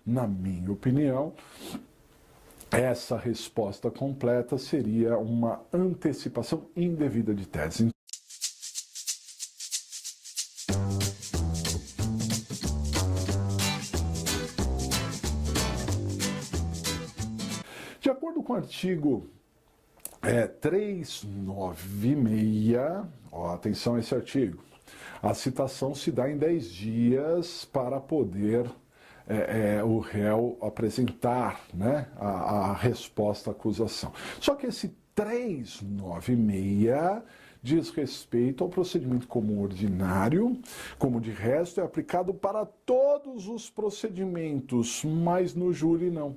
na minha opinião, essa resposta completa seria uma antecipação indevida de tese. De acordo com o artigo 396, atenção a esse artigo, a citação se dá em 10 dias para poder o réu apresentar, né, a resposta à acusação. Só que esse 396 diz respeito ao procedimento comum ordinário, como de resto é aplicado para todos os procedimentos, mas no júri não.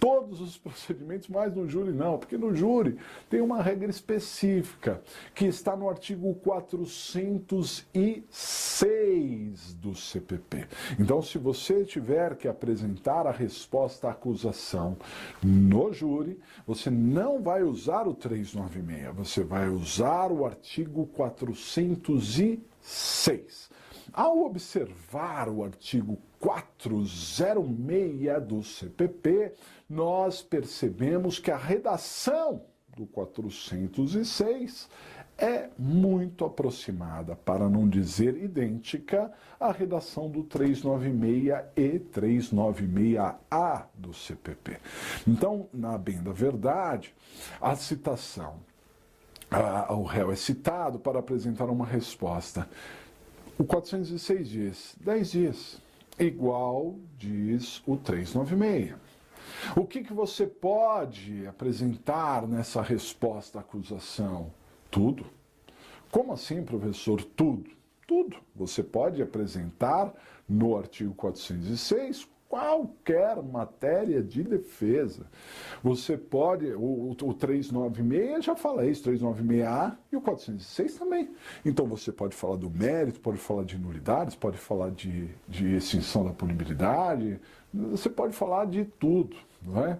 Todos os procedimentos, mas no júri não, porque no júri tem uma regra específica que está no artigo 406 do CPP. Então, se você tiver que apresentar a resposta à acusação no júri, você não vai usar o 396, você vai usar o artigo 406. Ao observar o artigo 406 do CPP, nós percebemos que a redação do 406 é muito aproximada, para não dizer idêntica, à redação do 396 e 396A do CPP. Então, na bem da verdade, a citação, o réu é citado para apresentar uma resposta. O 406 diz 10 dias, igual diz o 396. O que você pode apresentar nessa resposta à acusação? Tudo. Como assim, professor? Tudo. Tudo. Você pode apresentar no artigo 406 qualquer matéria de defesa. Você pode, o 396 já fala isso, 396A e o 406 também. Então você pode falar do mérito, pode falar de nulidades, pode falar de extinção da punibilidade, você pode falar de tudo, não é?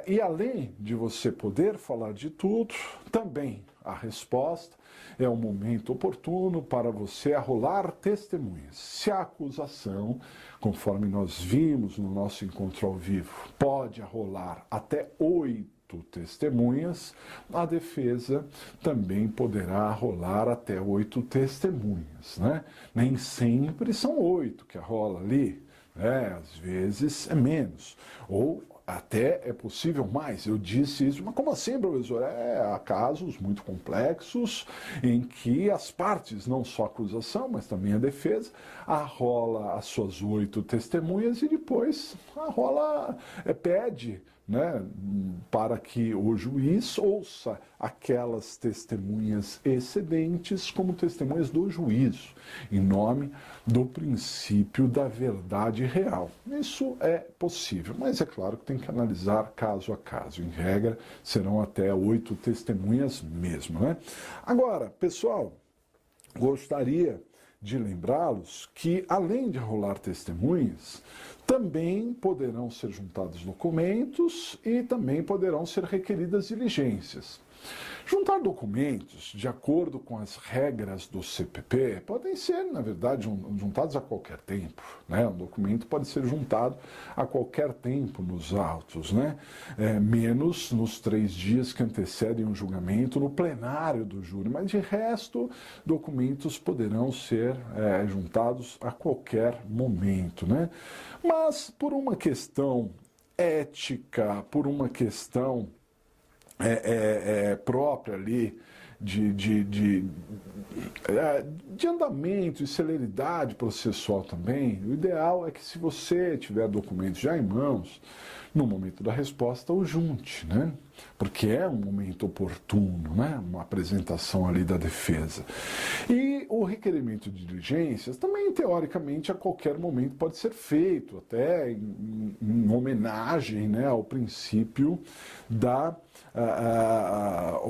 E além de você poder falar de tudo, também a resposta é o momento oportuno para você arrolar testemunhas. Se a acusação, conforme nós vimos no nosso encontro ao vivo, pode arrolar até 8 testemunhas, a defesa também poderá arrolar até 8 testemunhas, né? Nem sempre são 8 que arrola ali, às vezes é menos, ou até é possível mais. Eu disse isso, mas como assim, professor? Há casos muito complexos em que as partes, não só a acusação, mas também a defesa, arrola as suas 8 testemunhas e depois pede, né, para que o juiz ouça aquelas testemunhas excedentes como testemunhas do juízo, em nome do princípio da verdade real. Isso é possível, mas é claro que tem que analisar caso a caso. Em regra, serão até 8 testemunhas mesmo, né? Agora, pessoal, gostaria de lembrá-los que, além de rolar testemunhas, também poderão ser juntados documentos e também poderão ser requeridas diligências. Juntar documentos, de acordo com as regras do CPP, podem ser, na verdade, juntados a qualquer tempo, né? Um documento pode ser juntado a qualquer tempo nos autos, né? Menos nos 3 dias que antecedem o julgamento no plenário do júri, mas de resto, documentos poderão ser juntados a qualquer momento, né? Mas por uma questão ética, por uma questão própria ali de andamento e celeridade processual também, o ideal é que, se você tiver documentos já em mãos, no momento da resposta o junte, né? Porque é um momento oportuno, né? Uma apresentação ali da defesa. E o requerimento de diligências também, teoricamente, a qualquer momento pode ser feito, até em homenagem, né, ao princípio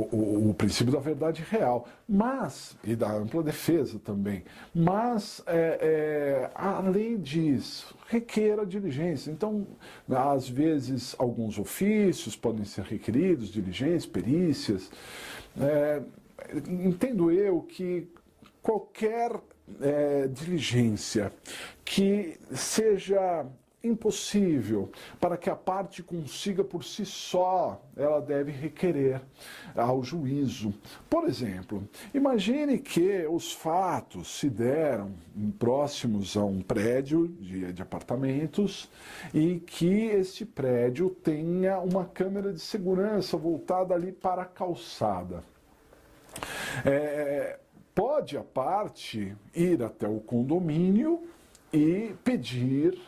o princípio da verdade real, mas, e da ampla defesa também, mas a lei diz, requer a diligência. Então, às vezes, alguns ofícios podem ser requeridos, diligências, perícias. Entendo eu que qualquer diligência que seja impossível. Para que a parte consiga por si só, ela deve requerer ao juízo. Por exemplo, imagine que os fatos se deram próximos a um prédio de apartamentos e que este prédio tenha uma câmera de segurança voltada ali para a calçada. Pode a parte ir até o condomínio e pedir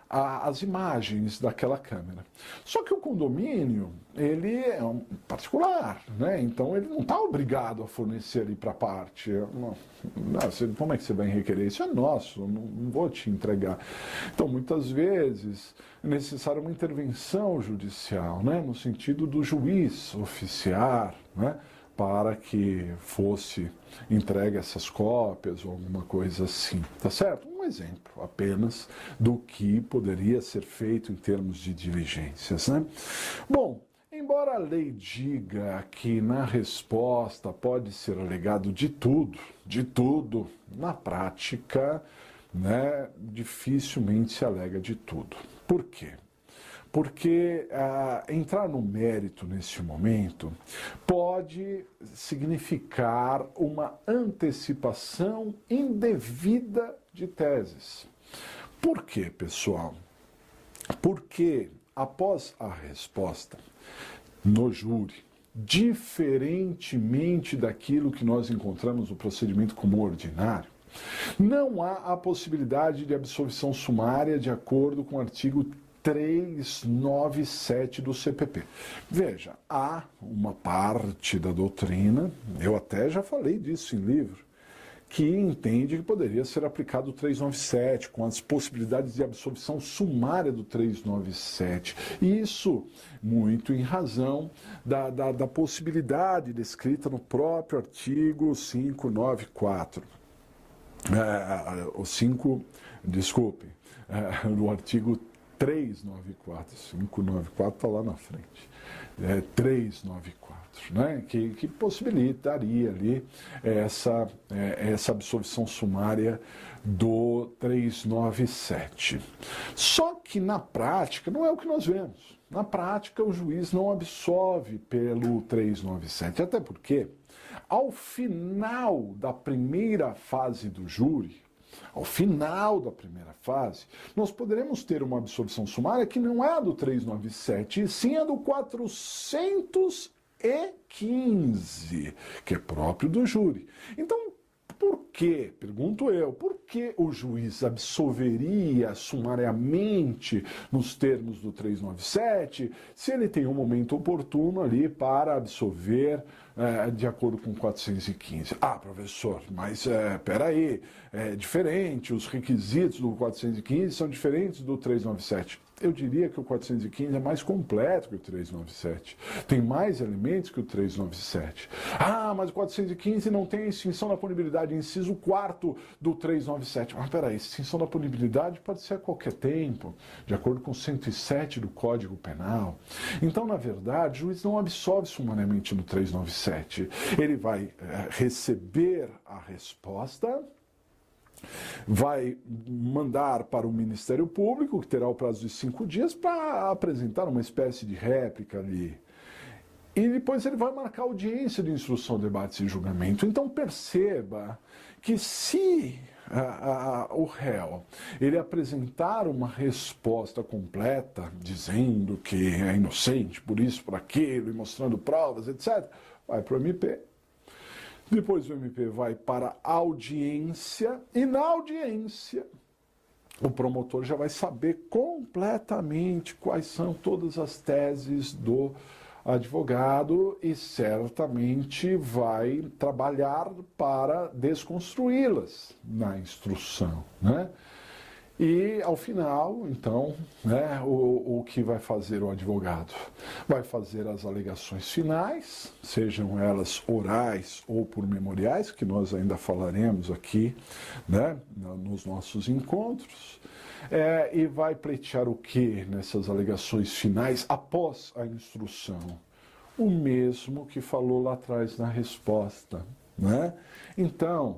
as imagens daquela câmera. Só que o condomínio, ele é um particular, né? Então ele não está obrigado a fornecer ali para a parte. Como é que você vai requerer? Isso é nosso, não vou te entregar. Então, muitas vezes, é necessária uma intervenção judicial, né? No sentido do juiz oficiar, né? Para que fosse entregue essas cópias ou alguma coisa assim, tá certo? Um exemplo apenas do que poderia ser feito em termos de diligências, né? Bom, embora a lei diga que na resposta pode ser alegado de tudo, na prática, né, dificilmente se alega de tudo. Por quê? Porque entrar no mérito nesse momento pode significar uma antecipação indevida de teses. Por quê, pessoal? Porque após a resposta no júri, diferentemente daquilo que nós encontramos no procedimento comum ordinário, não há a possibilidade de absolvição sumária de acordo com o artigo 397 do CPP. Veja, há uma parte da doutrina, eu até já falei disso em livro, que entende que poderia ser aplicado o 397, com as possibilidades de absolvição sumária do 397. Isso muito em razão da possibilidade descrita no próprio artigo 594. No artigo 394, 594 está lá na frente, 394, né? que possibilitaria ali essa absolvição sumária do 397. Só que na prática não é o que nós vemos. Na prática o juiz não absolve pelo 397, até porque ao final da primeira fase do júri, ao final da primeira fase, nós poderemos ter uma absolvição sumária que não é a do 397, e sim a do 415, que é próprio do júri. Então, por que, pergunto eu, por que o juiz absolveria sumariamente nos termos do 397 se ele tem um momento oportuno ali para absolver de acordo com 415? Ah, professor, mas peraí, é diferente, os requisitos do 415 são diferentes do 397. Eu diria que o 415 é mais completo que o 397. Tem mais elementos que o 397. Ah, mas o 415 não tem extinção da punibilidade, inciso 4º do 397. Mas peraí, extinção da punibilidade pode ser a qualquer tempo, de acordo com o 107 do Código Penal. Então, na verdade, o juiz não absolve sumariamente no 397. Ele vai receber a resposta, vai mandar para o Ministério Público, que terá o prazo de 5 dias, para apresentar uma espécie de réplica ali. E depois ele vai marcar audiência de instrução, debate e julgamento. Então perceba que se o réu ele apresentar uma resposta completa, dizendo que é inocente por isso, por aquilo, e mostrando provas, etc., vai para o MP. Depois o MP vai para a audiência, e na audiência o promotor já vai saber completamente quais são todas as teses do advogado e certamente vai trabalhar para desconstruí-las na instrução, né? E, ao final, então, né, o que vai fazer o advogado? Vai fazer as alegações finais, sejam elas orais ou por memoriais, que nós ainda falaremos aqui, né, nos nossos encontros, e vai pleitear o que nessas alegações finais após a instrução? O mesmo que falou lá atrás na resposta, né? Então,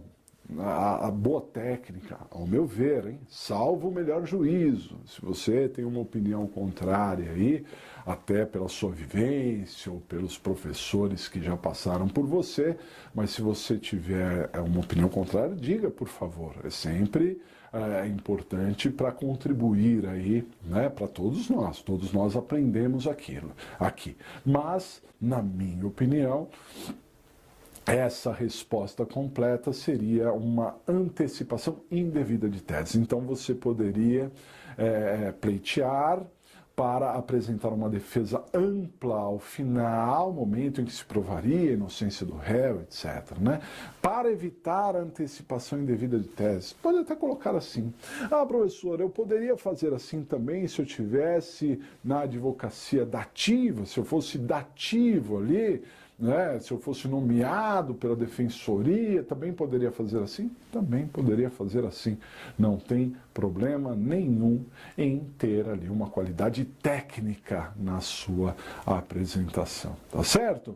a boa técnica, ao meu ver, hein, salvo o melhor juízo. Se você tem uma opinião contrária aí, até pela sua vivência ou pelos professores que já passaram por você, mas se você tiver uma opinião contrária, diga, por favor. É sempre importante para contribuir aí, né, para todos nós aprendemos aqui. Mas, na minha opinião, essa resposta completa seria uma antecipação indevida de tese. Então você poderia pleitear para apresentar uma defesa ampla ao final, momento em que se provaria a inocência do réu, etc. Né? Para evitar a antecipação indevida de tese. Pode até colocar assim. Ah, professor, eu poderia fazer assim também se eu tivesse na advocacia dativa, se eu fosse dativo ali, né? Se eu fosse nomeado pela defensoria, também poderia fazer assim? Também poderia fazer assim. Não tem problema nenhum em ter ali uma qualidade técnica na sua apresentação. Tá certo?